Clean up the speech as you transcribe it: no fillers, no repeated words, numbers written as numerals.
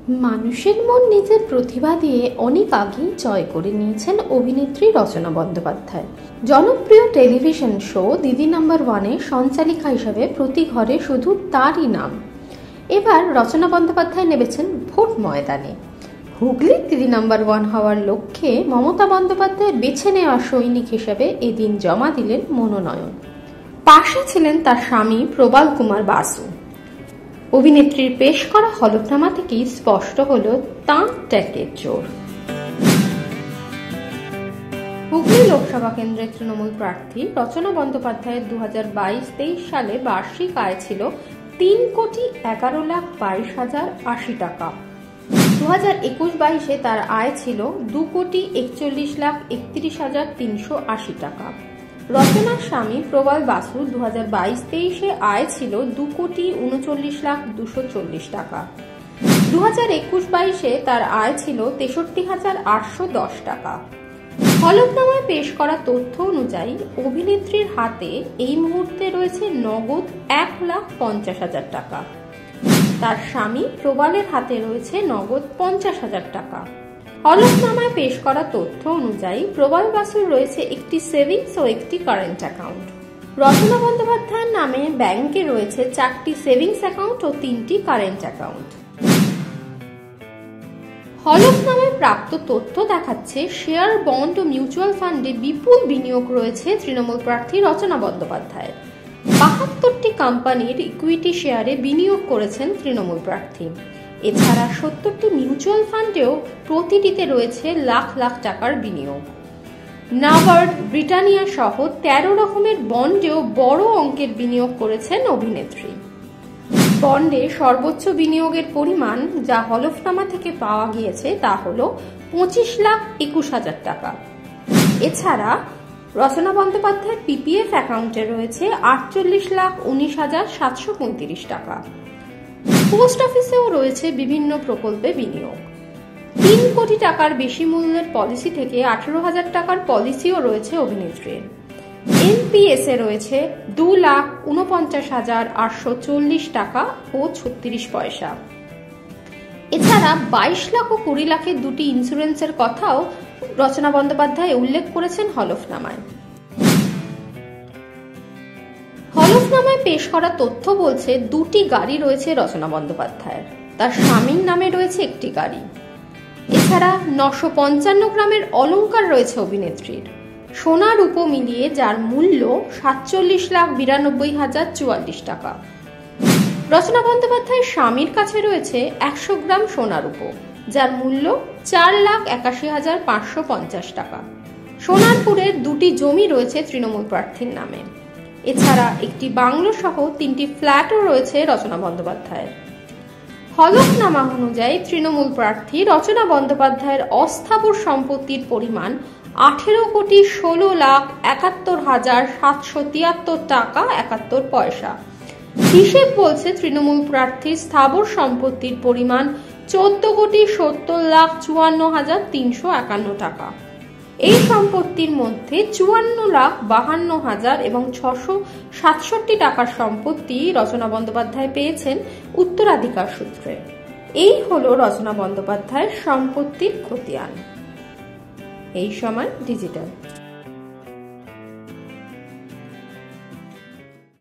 মানুষের মন নিজের প্রতিভা দিয়ে অনেক আগেই জয় করে নিয়েছেন অভিনেত্রী রচনা বন্দ্যোপাধ্যায়। জনপ্রিয় টেলিভিশন শো দিদি নাম্বার ওয়ানে সঞ্চালিকা হিসেবে প্রতি ঘরে শুধু তারই নাম। এবার রচনা বন্দ্যোপাধ্যায় নেমেছেন ভোট ময়দানে। হুগলির দিদি নাম্বার ওয়ান হওয়ার লক্ষ্যে মমতা বন্দ্যোপাধ্যায় বেছে নেওয়া সৈনিক হিসেবে এদিন জমা দিলেন মনোনয়ন। পাশে ছিলেন তার স্বামী প্রবাল কুমার বাসু। অভিনেত্রীর পেশ করা হলফনামা থেকেই স্পষ্ট হল তাঁর ট্যাগের জোর। হুগলি লোকসভা কেন্দ্রের তৃণমূল প্রার্থী রচনা বন্দ্যোপাধ্যায়ের 2022-23 সালে বার্ষিক আয় ছিল 3,11,22,080 টাকা। 2021-22 তার আয় ছিল 2,41,31,380 টাকা। রচনার স্বামী প্রবাল বাসু 2022-23 আয় ছিল 2,39,240 টাকা। 2021-22 তার আয় ছিল 63,810 টাকা। হলফনামায় পেশ করা তথ্য অনুযায়ী অভিনেত্রীর হাতে এই মুহূর্তে রয়েছে নগদ 1,50,000 টাকা। তার স্বামী প্রবালের হাতে রয়েছে নগদ 50,000 টাকা। হলফনামায় পেশ করা তথ্য অনুযায়ী প্রবাল বাসুর রয়েছে একটি সেভিংস ও একটি কারেন্ট অ্যাকাউন্ট। রচনা বন্দ্যোপাধ্যায়ের নামে ব্যাংকে রয়েছে 4টি সেভিংস অ্যাকাউন্ট ও 3টি কারেন্ট অ্যাকাউন্ট। হলফনামায় প্রাপ্ত তথ্য দেখাচ্ছে শেয়ার, বন্ড ও মিউচুয়াল ফান্ডে বিপুল বিনিয়োগ রয়েছে তৃণমূল প্রার্থী রচনা বন্দ্যোপাধ্যায়ের। 72টি কোম্পানির ইকুইটি শেয়ারে বিনিয়োগ করেছেন তৃণমূল প্রার্থী। এছাড়া 70টি মিউচুয়াল ফান্ডেও প্রতিটিতে রয়েছে লাখ লাখ টাকার বিনিয়োগ। নাবার্ড, ব্রিটানিয়া সহ 13 রকমের বন্ডেও বড় অঙ্কের বিনিয়োগ করেছেন অভিনেত্রী। বন্ডে সর্বোচ্চ বিনিয়োগের পরিমাণ যা হলফনামা থেকে পাওয়া গিয়েছে তা হল 25,21,000 টাকা। এছাড়া রচনা বন্দ্যোপাধ্যায়ের পিপিএফ অ্যাকাউন্টে রয়েছে 48,19,735 টাকা। পোস্ট অফিসেও রয়েছে বিভিন্ন প্রকল্পে বিনিয়োগ। 3 কোটি টাকার বেশি মূল্যের পলিসি থেকে 18,000 টাকার পলিসিও রয়েছে অভিনেত্রীর। এনপিএস এ রয়েছে 2,49,840 টাকা ও 36 পয়সা। এছাড়া 22 লাখ ও 20 লাখের দুটি ইন্স্যুরেন্সের কথাও রচনা বন্দ্যোপাধ্যায় উল্লেখ করেছেন হলফনামায়। হলফনামায় পেশ করা তথ্য বলছে 2টি গাড়ি রয়েছে রচনা বন্দ্যোপাধ্যায়ের। তার স্বামীর নামে রয়েছে একটি গাড়ি। এছাড়া 955 গ্রামের অলংকার রয়েছে অভিনেত্রীর। সোনা রূপো মিলিয়ে যার মূল্য 47,92,044 টাকা। রচনা বন্দ্যোপাধ্যায়ের স্বামীর কাছে রয়েছে 100 গ্রাম সোনা রূপো যার মূল্য 4,81,550 টাকা। সোনারপুরের 2টি জমি রয়েছে তৃণমূল প্রার্থীর নামে। এছাড়া একটি বাংলো সহ 3টি ফ্ল্যাটও রয়েছে রচনা বন্দ্যোপাধ্যায়ের। হলফনামা অনুযায়ী তৃণমূল প্রার্থী রচনা বন্দ্যোপাধ্যায়ের অস্থাবর সম্পত্তির পরিমাণ 18,16,71,773 টাকা 71 পয়সা। হিসেব বলছে তৃণমূল প্রার্থীর স্থাবর সম্পত্তির পরিমাণ 14,70,54,351 টাকা। এই সম্পত্তির মধ্যে 54,52,000 এবং 667 টাকার সম্পত্তি রচনা বন্দ্যোপাধ্যায় পেয়েছেন উত্তরাধিকার সূত্রে। এই হলো রচনা বন্দ্যোপাধ্যায়ের সম্পত্তির খতিয়ান। এই সময় ডিজিটাল।